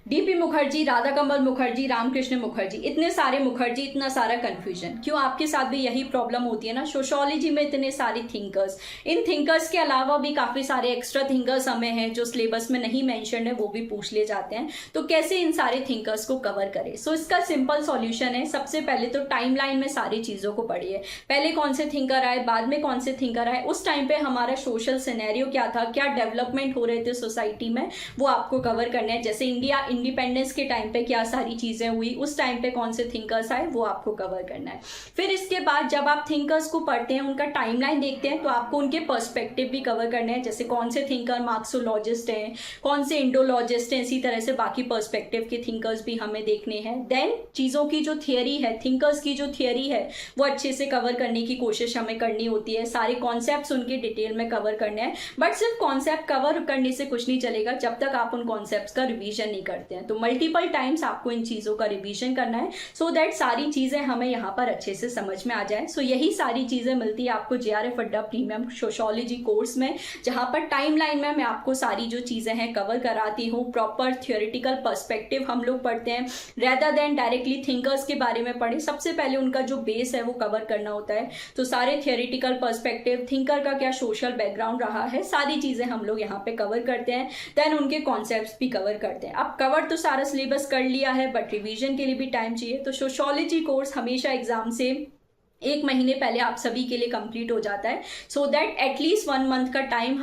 DP Mukherjee, Radha कमल मुखर्जी, रामकृष्ण मुखर्जी, इतने सारे मुखर्जी, इतना सारा कंफ्यूजन क्यों? आपके साथ भी यही प्रॉब्लम होती है ना? सोशियोलॉजी में इतने सारे थिंकर्स, इन थिंकर्स के अलावा भी काफी सारे एक्स्ट्रा थिंकर्स हमें हैं जो सिलेबस में नहीं मेंशन है, वो भी पूछ लिए जाते हैं। तो कैसे इन सारे थिंकर्स को कवर करें? सो इसका सिंपल सॉल्यूशन है, सबसे पहले तो टाइमलाइन में सारी चीजों को पढ़िए। पहले कौन से थिंकर आए, बाद में कौन से थिंकर आए, उस टाइम पे हमारा सोशल सिनेरियो क्या था, क्या डेवलपमेंट हो रहे थे सोसाइटी में, वो आपको कवर करना है। जैसे इंडिया इंडिपेंडेंस के टाइम पे क्या सारी चीजें हुई, उस टाइम पे कौन से थिंकर्स आए, वो आपको कवर करना है। फिर इसके बाद जब आप थिंकर्स को पढ़ते हैं, उनका टाइमलाइन देखते हैं, तो आपको उनके पर्सपेक्टिव भी कवर करने हैं। जैसे कौन से थिंकर मार्क्सोलॉजिस्ट हैं, कौन से इंडोलॉजिस्ट हैं, इसी तरह से बाकी पर्सपेक्टिव के थिंकर्स भी हमें देखने हैं। देन चीजों की जो थियरी है, थिंकर्स की जो थियरी है, वो अच्छे से कवर करने की कोशिश हमें करनी होती है। सारे कॉन्सेप्ट्स उनके डिटेल में कवर करने हैं। बट सिर्फ कॉन्सेप्ट कवर करने से कुछ नहीं चलेगा जब तक आप उन कॉन्सेप्ट्स का रिवीजन नहीं करते हैं। तो मल्टीपल टाइम्स आपको इन चीजों का रिवीजन करना है, सो दैट सारी चीजें हमें यहाँ पर अच्छे से समझ में आ जाए। सो यही सारी चीजें मिलती है आपको जेआरएफ अड्डा प्रीमियम सोशियोलॉजी कोर्स में, जहां पर टाइमलाइन में मैं आपको सारी जो चीजें हैं कवर कराती हूँ। प्रॉपर थियोरिटिकल पर्सपेक्टिव हम लोग पढ़ते हैं, रेदर देन डायरेक्टली थिंकर्स के बारे में पढ़े। सबसे पहले उनका जो बेस है वो कवर करना होता है। तो सारे थियोरिटिकल पर्सपेक्टिव, थिंकर का क्या सोशल बैकग्राउंड रहा है, सारी चीजें हम लोग यहाँ पे कवर करते हैं। देन उनके कॉन्सेप्ट्स भी कवर करते हैं। अब कवर तो सारा सिलेबस कर लिया है, बट रिवीजन के लिए भी टाइम चाहिए। तो सोशियोलॉजी कोर्स हमेशा एग्जाम से 1 महीने पहले आप सभी के लिए कंप्लीट हो जाता है, सो दैट एटलीस्ट 1 मंथ का टाइम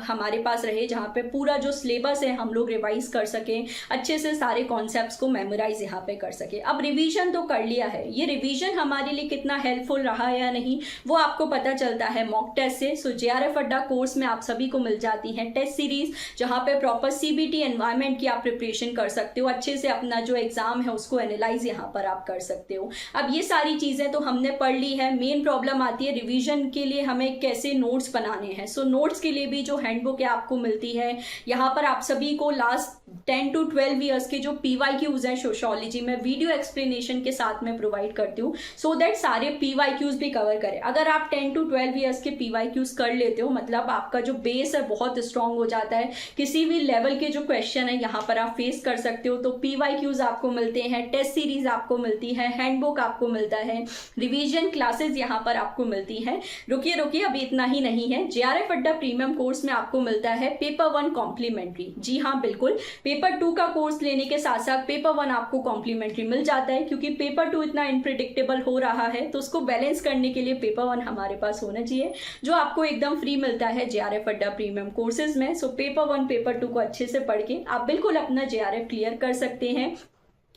हमारे पास रहे, जहाँ पे पूरा जो सिलेबस है हम लोग रिवाइज कर सकें, अच्छे से सारे कॉन्सेप्ट्स को मेमोराइज यहाँ पे कर सके। अब रिवीजन तो कर लिया है, ये रिवीजन हमारे लिए कितना हेल्पफुल रहा या नहीं वो आपको पता चलता है मॉक टेस्ट से। सो जेआरएफ अड्डा कोर्स में आप सभी को मिल जाती है टेस्ट सीरीज, जहाँ पे प्रॉपर सीबीटी एनवायरमेंट की आप प्रिपरेशन कर सकते हो, अच्छे से अपना जो एग्जाम है उसको एनालाइज यहाँ पर आप कर सकते हो। अब ये सारी चीजें तो हमने पढ़ ली है। मेन प्रॉब्लम आती है रिवीजन के लिए हमें कैसे नोट्स बनाने हैं। सो नोट्स के लिए भी जो हैंडबुक है आपको मिलती है। यहाँ पर आप सभी को लास्ट 10 to 12 ईयर्स के जो PYQs हैं सोशियोलॉजी में, वीडियो एक्सप्लेनेशन के साथ में प्रोवाइड करती हूँ, सो दैट सारे PYQs भी कवर करें। अगर आप 10 to 12 ईयर्स के PYQs कर लेते हो, मतलब आपका जो बेस है बहुत स्ट्रांग हो जाता है। किसी भी लेवल के जो क्वेश्चन है यहाँ पर आप फेस कर सकते हो। तो PYQs आपको मिलते हैं, टेस्ट सीरीज आपको मिलती है, हैंडबुक आपको मिलता है, रिवीजन क्लासेस यहाँ पर आपको मिलती है। रुकिए अभी इतना ही नहीं है, जेआरएफ अड्डा प्रीमियम कोर्स में आपको मिलता है पेपर 1 कॉम्प्लीमेंट्री। जी हाँ बिल्कुल, पेपर 2 का कोर्स लेने के साथ साथ पेपर 1 आपको कॉम्प्लीमेंट्री मिल जाता है, क्योंकि पेपर 2 इतना इनप्रिडिक्टेबल हो रहा है, तो उसको बैलेंस करने के लिए पेपर 1 हमारे पास होना चाहिए, जो आपको एकदम फ्री मिलता है जेआरएफ अड्डा प्रीमियम कोर्सेज में। सो पेपर 1 पेपर 2 को अच्छे से पढ़ के आप बिल्कुल अपना जेआरएफ क्लियर कर सकते हैं।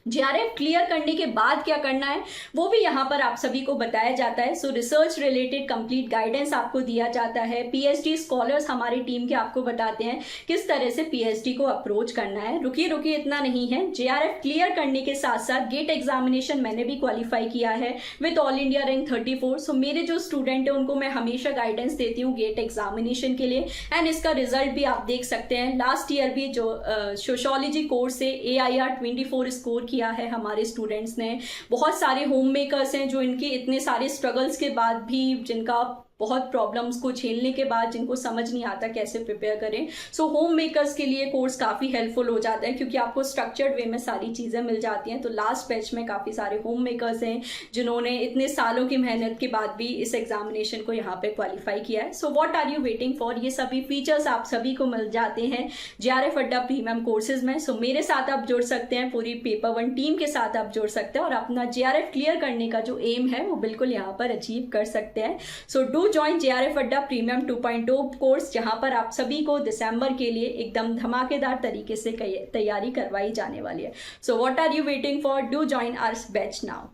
जेआरएफ क्लियर करने के बाद क्या करना है वो भी यहाँ पर आप सभी को बताया जाता है। सो रिसर्च रिलेटेड कंप्लीट गाइडेंस आपको दिया जाता है। पीएचडी स्कॉलर्स हमारी टीम के आपको बताते हैं किस तरह से पीएचडी को अप्रोच करना है। रुकिए इतना नहीं है, जेआरएफ क्लियर करने के साथ साथ गेट एग्जामिनेशन मैंने भी क्वालिफाई किया है विद ऑल इंडिया रैंक 34। सो मेरे जो स्टूडेंट है उनको मैं हमेशा गाइडेंस देती हूँ गेट एग्जामिनेशन के लिए, एंड इसका रिजल्ट भी आप देख सकते हैं। लास्ट ईयर भी जो सोशियोलॉजी कोर्स से AIR 24 स्कोर किया है हमारे स्टूडेंट्स ने। बहुत सारे होम मेकर्स हैं जो इनके इतने सारे स्ट्रगल्स के बाद भी, जिनका बहुत प्रॉब्लम्स को झेलने के बाद जिनको समझ नहीं आता कैसे प्रिपेयर करें, सो होम मेकर्स के लिए कोर्स काफ़ी हेल्पफुल हो जाता है, क्योंकि आपको स्ट्रक्चर्ड वे में सारी चीज़ें मिल जाती हैं। तो लास्ट बैच में काफ़ी सारे होम मेकर्स हैं जिन्होंने इतने सालों की मेहनत के बाद भी इस एग्जामिनेशन को यहाँ पे क्वालिफाई किया है। So what are you waiting for, ये सभी फीचर्स आप सभी को मिल जाते हैं जेआरएफ अड्डा प्रीमियम कोर्सेज में। सो मेरे साथ आप जुड़ सकते हैं, पूरी पेपर 1 टीम के साथ आप जुड़ सकते हैं और अपना जेआरएफ क्लियर करने का जो एम है वो बिल्कुल यहाँ पर अचीव कर सकते हैं। सो डू ज्वाइन जेआरएफ अड्डा प्रीमियम 2.0 कोर्स, जहां पर आप सभी को दिसंबर के लिए एकदम धमाकेदार तरीके से तैयारी करवाई जाने वाली है। So what are you waiting for, do join our batch now.